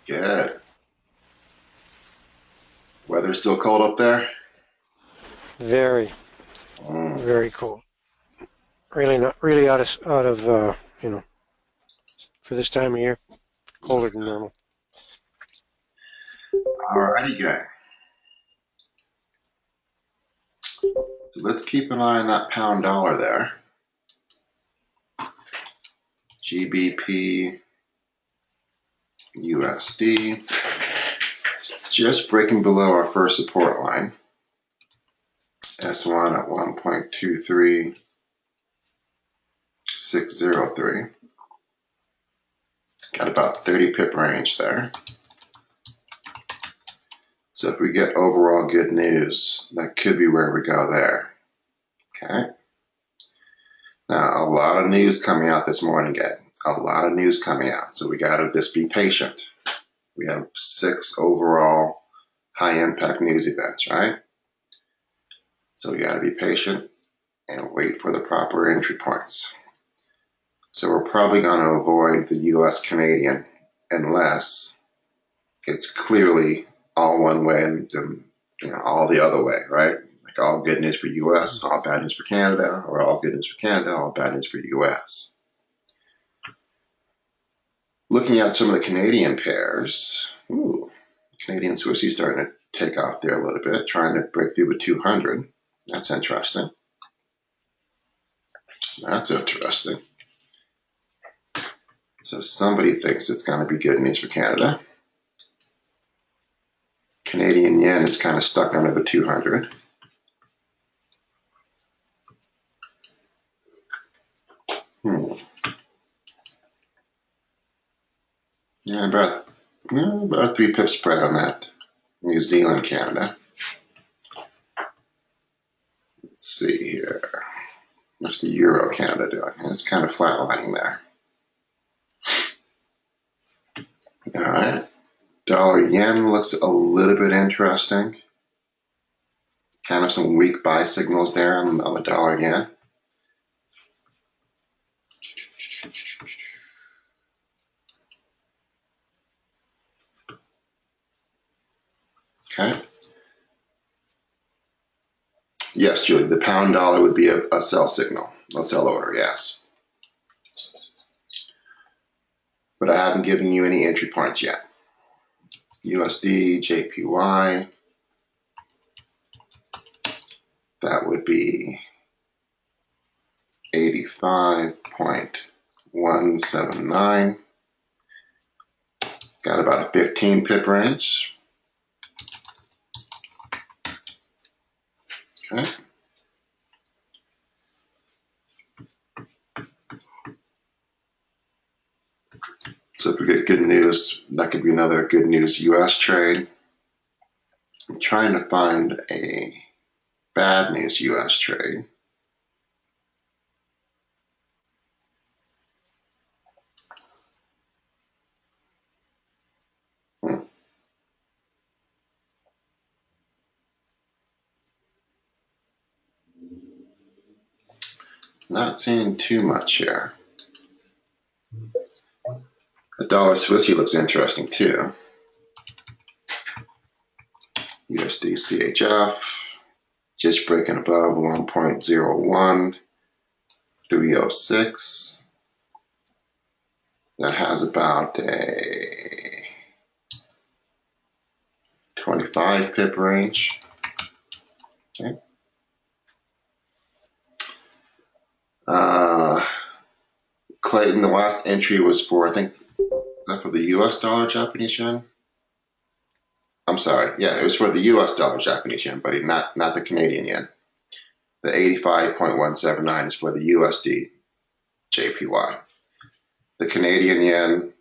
Good. Weather still cold up there? Very, Mm. very cool. Really not really out of you know for this time of year, colder than normal. Alrighty, gang. So let's keep an eye on that pound dollar there. GBP USD. Just breaking below our first support line. S1 at 1.23603. Got about 30 pip range there. So if we get overall good news, that could be where we go there. Okay. Now, a lot of news coming out this morning, gang. A lot of news coming out. So we got to just be patient. We have 6 overall high impact news events, right? So we got to be patient and wait for the proper entry points. So we're probably going to avoid the US Canadian unless it's clearly all one way and all the other way, right? Like all good news for US, all bad news for Canada, or all good news for Canada, all bad news for US. Looking at some of the Canadian pairs, Canadian Swissy starting to take off there a little bit, trying to break through the 200. That's interesting. That's interesting. So somebody thinks it's going to be good news for Canada. Canadian yen is kind of stuck under the 200. Yeah, about a 3 pip spread on that. New Zealand, Canada. Let's see here. What's the Euro Canada doing? It's kind of flatlining there. All right. Dollar yen looks a little bit interesting. Kind of some weak buy signals there on the dollar yen. Okay. Yes, Julie, the pound dollar would be a sell signal, a sell order, yes. But I haven't given you any entry points yet. USD, JPY, that would be 85.179. Got about a 15 pip range. Okay. So if we get good news, that could be another good news US trade. I'm trying to find a bad news US trade. Not seeing too much here. The dollar Swissy looks interesting too. USD CHF just breaking above 1.01306. That has about a 25 pip range. Okay. Clayton, the last entry was for, I think, for the US dollar Japanese yen. I'm sorry. Yeah, it was for the US dollar Japanese yen, buddy, not the Canadian yen. The 85.179 is for the USD JPY. The Canadian yen,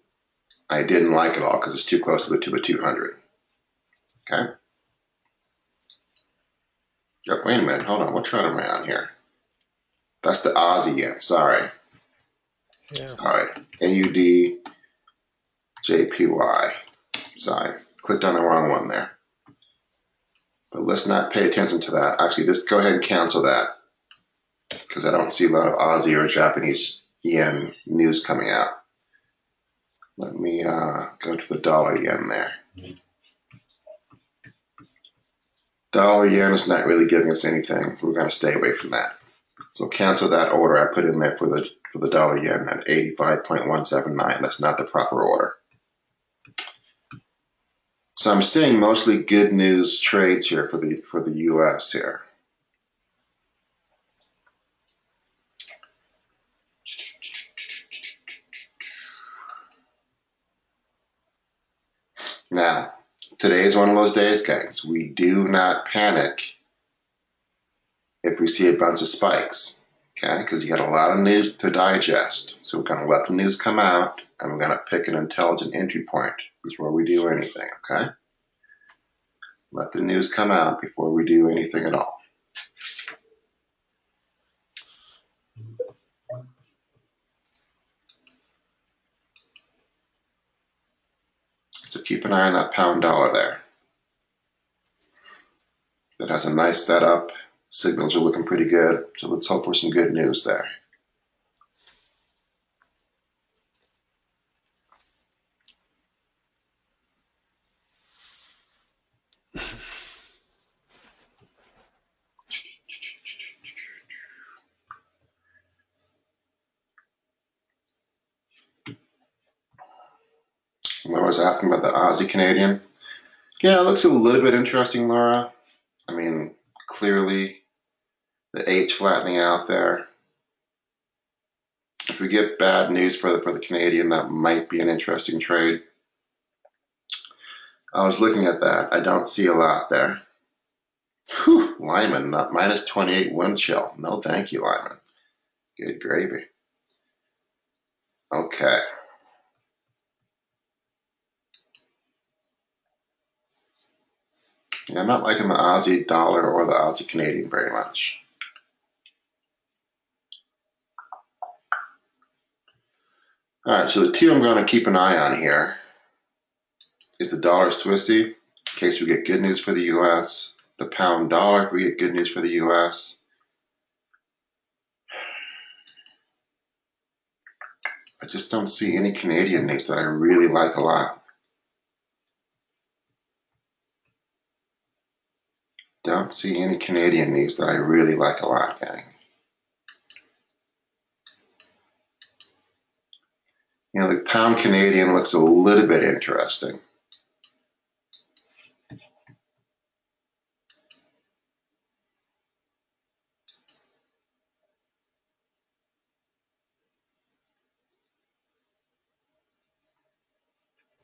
I didn't like it all because it's too close to the 200. Okay. Yep, wait a minute. Hold on. What chart am I on here? That's the Aussie yen. Sorry. Yeah. Sorry. AUD JPY. Sorry. Clicked on the wrong one there. But let's not pay attention to that. Actually, just go ahead and cancel that because I don't see a lot of Aussie or Japanese yen news coming out. Let me go to the dollar yen there. Dollar yen is not really giving us anything. We're going to stay away from that. So cancel that order I put in there for the dollar yen at 85.179. That's not the proper order. So I'm seeing mostly good news trades here for the US here. Now, today is one of those days, guys. We do not panic if we see a bunch of spikes, okay? Because you got a lot of news to digest. So we're going to let the news come out, and we're going to pick an intelligent entry point before we do anything, okay? Let the news come out before we do anything at all. So keep an eye on that pound dollar there. That has a nice setup. Signals are looking pretty good. So let's hope for some good news there. Laura's asking about the Aussie Canadian. Yeah, it looks a little bit interesting, Laura. I mean, clearly the H flattening out there. If we get bad news for the Canadian, that might be an interesting trade. I was looking at that. I don't see a lot there. Whew, Lyman, not minus 28 wind chill. No, thank you, Lyman. Good gravy. Okay. Yeah, I'm not liking the Aussie dollar or the Aussie Canadian very much. All right, so the two I'm going to keep an eye on here is the dollar Swissy, in case we get good news for the U.S., the pound dollar, if we get good news for the U.S. I just don't see any Canadian news that I really like a lot. Don't see any Canadian news that I really like a lot, gang. You know, the pound Canadian looks a little bit interesting.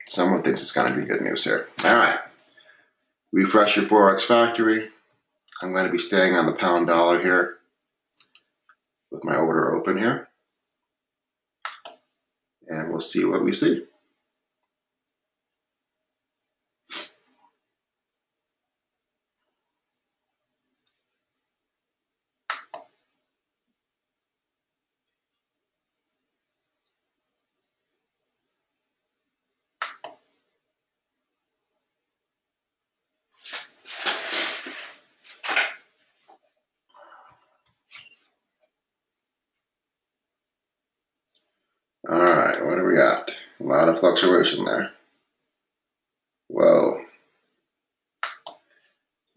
Someone thinks it's going to be good news here. All right. Refresh your Forex Factory. I'm going to be staying on the pound dollar here with my order open here. And we'll see what we see. All right, what do we got? A lot of fluctuation there. Whoa.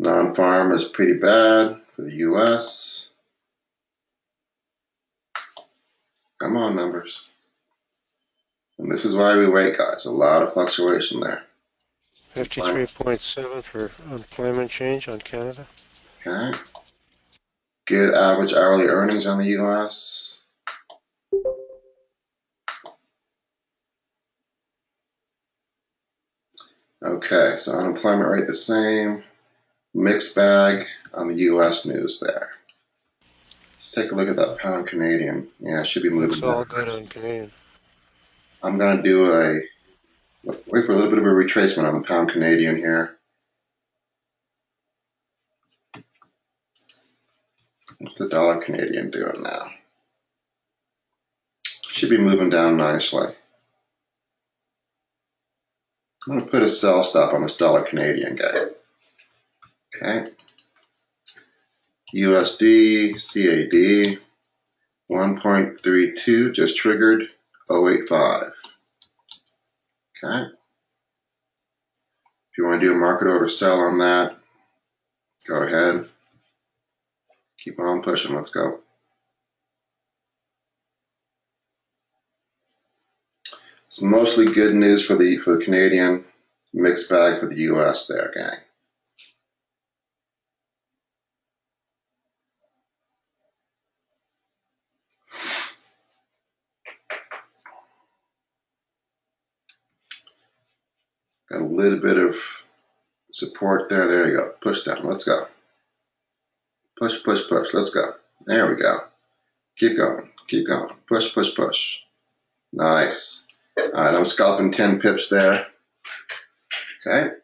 Non-farm is pretty bad for the U.S. Come on, numbers. And this is why we wait, guys. A lot of fluctuation there. 53.7 for employment change on Canada. Okay. Good average hourly earnings on the U.S. Okay, so unemployment rate the same. Mixed bag on the U.S. news there. Let's take a look at that pound Canadian. Yeah, it should be moving. Looks all good on Canadian. I'm going to do wait for a little bit of a retracement on the pound Canadian here. What's the dollar Canadian doing now? Should be moving down nicely. I'm going to put a sell stop on this dollar Canadian guy. Okay. USD, CAD, 1.32 just triggered 0.85. Okay. If you want to do a market order sell on that, go ahead. Keep on pushing. Let's go. It's mostly good news for the Canadian, mixed bag for the US there, gang. Got a little bit of support there. There you go. Push down. Let's go. Push, push, push. Let's go. There we go. Keep going. Keep going. Push, push, push. Nice. All right, I'm scalping 10 pips there. Okay.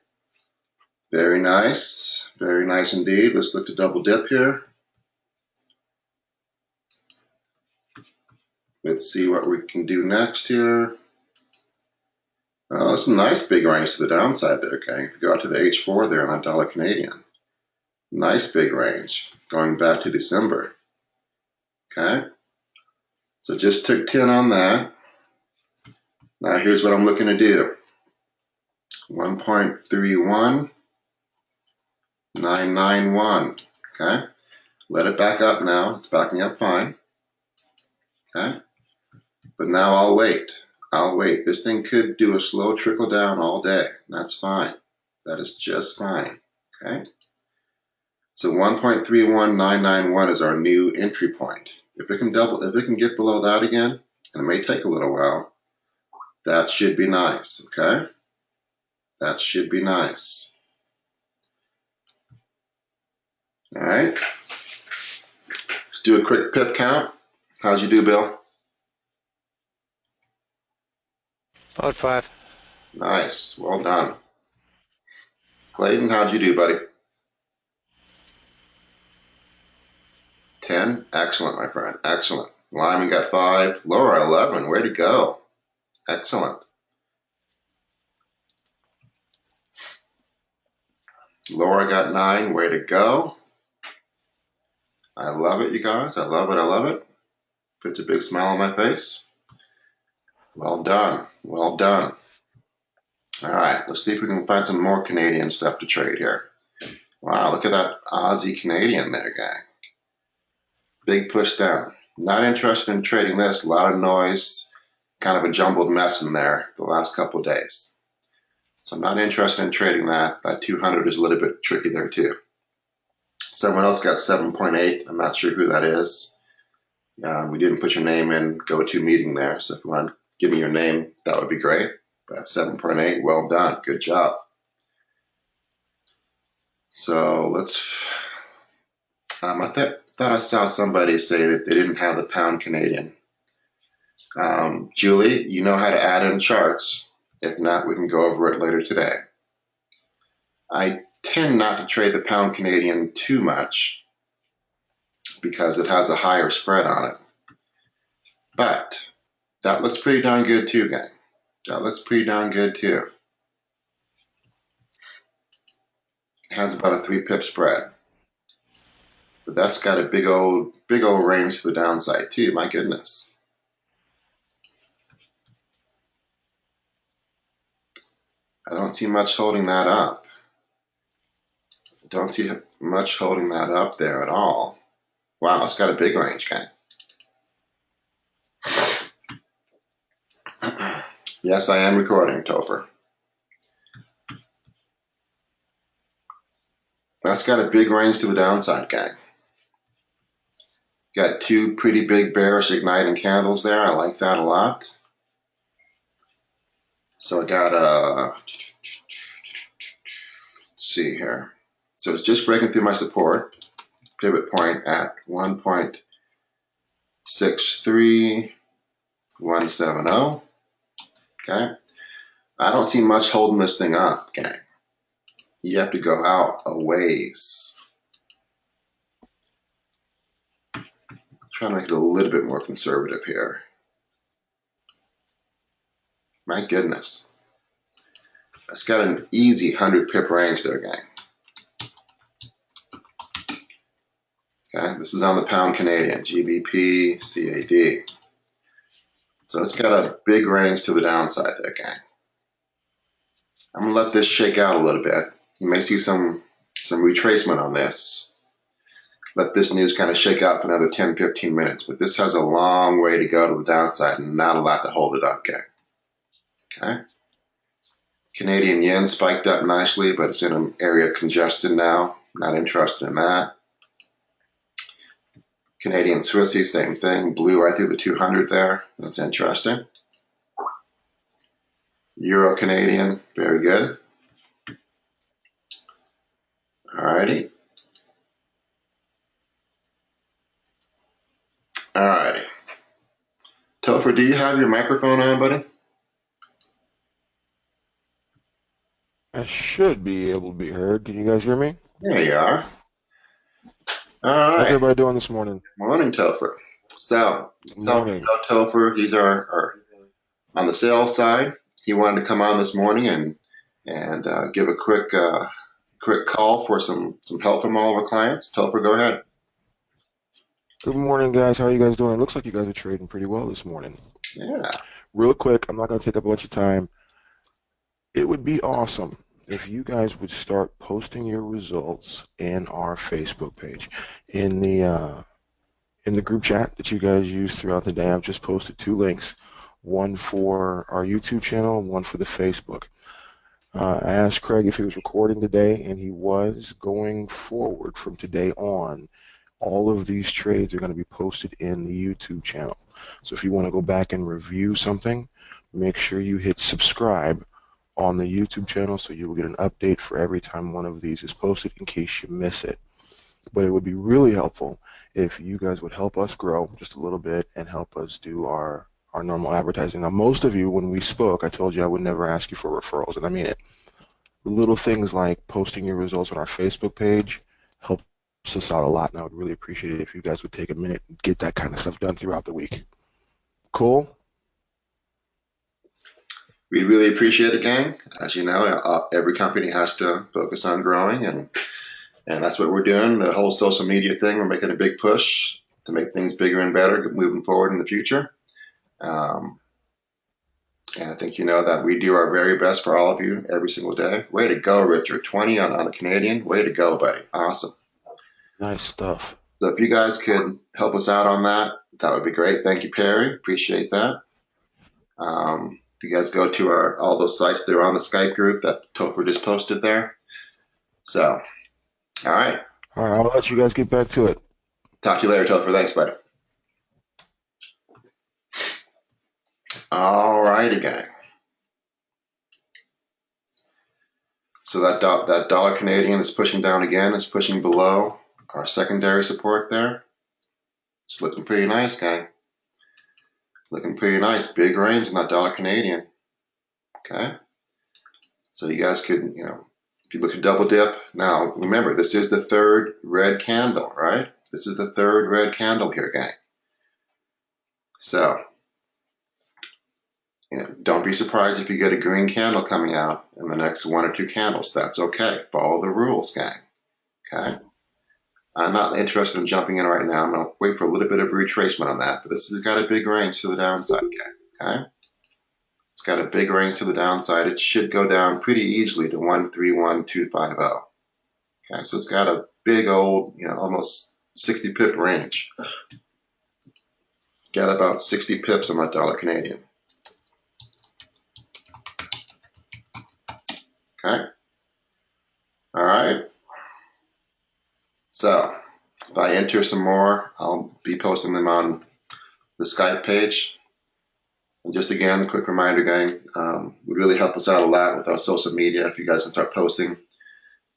Very nice. Very nice indeed. Let's look to double dip here. Let's see what we can do next here. Oh, it's a nice big range to the downside there, okay? If you go out to the H4 there on that dollar Canadian. Nice big range going back to December. Okay? So just took 10 on that. Now here's what I'm looking to do. 1.31991. Okay? Let it back up now. It's backing up fine. Okay? But now I'll wait. I'll wait. This thing could do a slow trickle down all day. That's fine. That is just fine. Okay? So 1.31991 is our new entry point. If it can get below that again, and it may take a little while, that should be nice, okay? That should be nice. All right. Let's do a quick pip count. How'd you do, Bill? About 5. Nice. Well done. Clayton, how'd you do, buddy? 10. Excellent, my friend. Excellent. Lyman got 5. Laura, 11. Way to go. Excellent. Laura got 9. Way to go. I love it, you guys. I love it. I love it. Puts a big smile on my face. Well done. Well done. All right. Let's see if we can find some more Canadian stuff to trade here. Wow, look at that Aussie Canadian there, gang. Big push down. Not interested in trading this. A lot of noise. Kind of a jumbled mess in there the last couple of days. So I'm not interested in trading that. That 200 is a little bit tricky there too. Someone else got 7.8. I'm not sure who that is. We didn't put your name in go-to meeting there. So if you want to give me your name, that would be great. But 7.8, well done. Good job. So let's, I thought I saw somebody say that they didn't have the pound Canadian. Julie, you know how to add in charts. If not, we can go over it later today. I tend not to trade the pound Canadian too much because it has a higher spread on it. But that looks pretty darn good too, gang. That looks pretty darn good too. It has about a 3 pip spread. But that's got a big old range to the downside too, my goodness. I don't see much holding that up. Don't see much holding that up there at all. Wow, it's got a big range, gang. Yes, I am recording, Topher. That's got a big range to the downside, gang. Got 2 pretty big bearish igniting candles there. I like that a lot. So I got let's see here. So it's just breaking through my support. Pivot point at 1.63170. Okay. I don't see much holding this thing up, gang. You have to go out a ways. Try to make it a little bit more conservative here. My goodness. That's got an easy 100 pip range there, gang. Okay, this is on the pound Canadian, GBP, CAD. So it's got a big range to the downside there, gang. I'm gonna let this shake out a little bit. You may see some retracement on this. Let this news kind of shake out for another 10, 15 minutes, but this has a long way to go to the downside and not a lot to hold it up, gang. Okay. Canadian yen spiked up nicely, but it's in an area congested now. Not interested in that. Canadian Swissy, same thing. Blew right through the 200 there. That's interesting. Euro Canadian, very good. Alrighty. Alrighty. Topher, do you have your microphone on, buddy? I should be able to be heard. Can you guys hear me? There you are. All How's right. everybody doing this morning? Morning, Topher. So, some Morning. Topher, he's our on the sales side. He wanted to come on this morning and give a quick call for some help from all of our clients. Topher, go ahead. Good morning, guys. How are you guys doing? It looks like you guys are trading pretty well this morning. Yeah. Real quick, I'm not going to take up a bunch of time. It would be awesome if you guys would start posting your results in our Facebook page. In the group chat that you guys use throughout the day, I've just posted 2 links, one for our YouTube channel and one for the Facebook. I asked Craig if he was recording today, and he was. Going forward from today on, all of these trades are going to be posted in the YouTube channel. So if you want to go back and review something, make sure you hit subscribe on the YouTube channel so you will get an update for every time one of these is posted in case you miss it. But it would be really helpful if you guys would help us grow just a little bit and help us do our normal advertising. Now, most of you, when we spoke, I told you I would never ask you for referrals, and I mean it. Little things like posting your results on our Facebook page helps us out a lot, and I would really appreciate it if you guys would take a minute and get that kind of stuff done throughout the week. Cool? We really appreciate it, gang. As you know, every company has to focus on growing, and that's what we're doing. The whole social media thing, we're making a big push to make things bigger and better moving forward in the future. And I think you know that we do our very best for all of you every single day. Way to go, Richard. 20 on the Canadian. Way to go, buddy. Awesome. Nice stuff. So if you guys could help us out on that, that would be great. Thank you, Perry. Appreciate that. If you guys go to all those sites, they're on the Skype group that Topher just posted there. So, all right. All right, I'll let you guys get back to it. Talk to you later, Topher. Thanks, buddy. All righty, gang. So that dollar Canadian is pushing down again. It's pushing below our secondary support there. It's looking pretty nice, gang. Looking pretty nice. Big range in that dollar Canadian. Okay. So you guys could, if you look at double dip. Now, remember, this is the third red candle, right? This is the third red candle here, gang. So, don't be surprised if you get a green candle coming out in the next 1 or 2 candles. That's okay. Follow the rules, gang. Okay. I'm not interested in jumping in right now. I'm going to wait for a little bit of retracement on that. But this has got a big range to the downside, gang. Okay. It's got a big range to the downside. It should go down pretty easily to 131250. Okay. So it's got a big old, almost 60 pip range. Got about 60 pips on that dollar Canadian. Okay. All right. So if I enter some more, I'll be posting them on the Skype page. And just again, quick reminder, gang, would really help us out a lot with our social media if you guys can start posting. I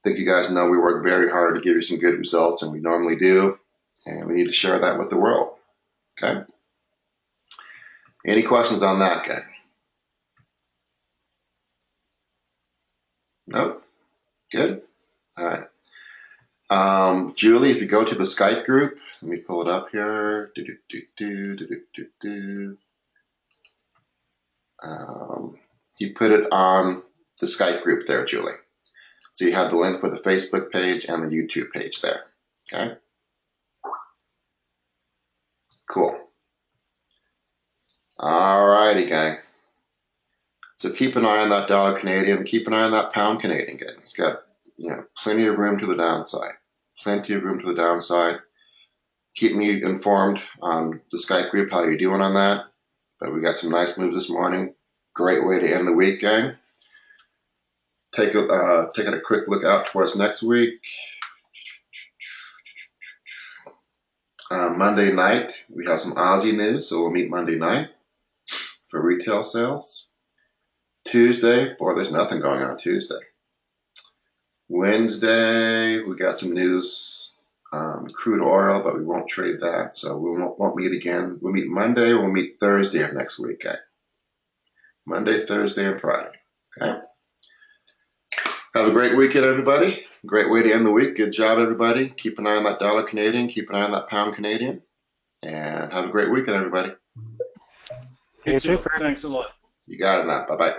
think you guys know we work very hard to give you some good results, and we normally do. And we need to share that with the world. Okay. Any questions on that, gang? Nope. Good. All right. Julie, if you go to the Skype group, let me pull it up here. You put it on the Skype group there, Julie. So you have the link for the Facebook page and the YouTube page there. Okay. Cool. All righty, gang. So keep an eye on that dollar Canadian. Keep an eye on that pound Canadian. Gang. It's got plenty of room to the downside. Plenty of room to the downside. Keep me informed on the Skype group how you're doing on that. But we got some nice moves this morning. Great way to end the week, gang. Taking a quick look out towards next week. Monday night, we have some Aussie news, so we'll meet Monday night for retail sales. Tuesday, boy, there's nothing going on Tuesday. Wednesday, we got some news, crude oil, but we won't trade that, so we won't meet again. We'll meet Monday, we'll meet Thursday of next week, okay? Monday, Thursday, and Friday, okay? Have a great weekend, everybody. Great way to end the week. Good job, everybody. Keep an eye on that dollar Canadian. Keep an eye on that pound Canadian. And have a great weekend, everybody. You too, Craig. Thanks a lot. You got it now. Bye-bye.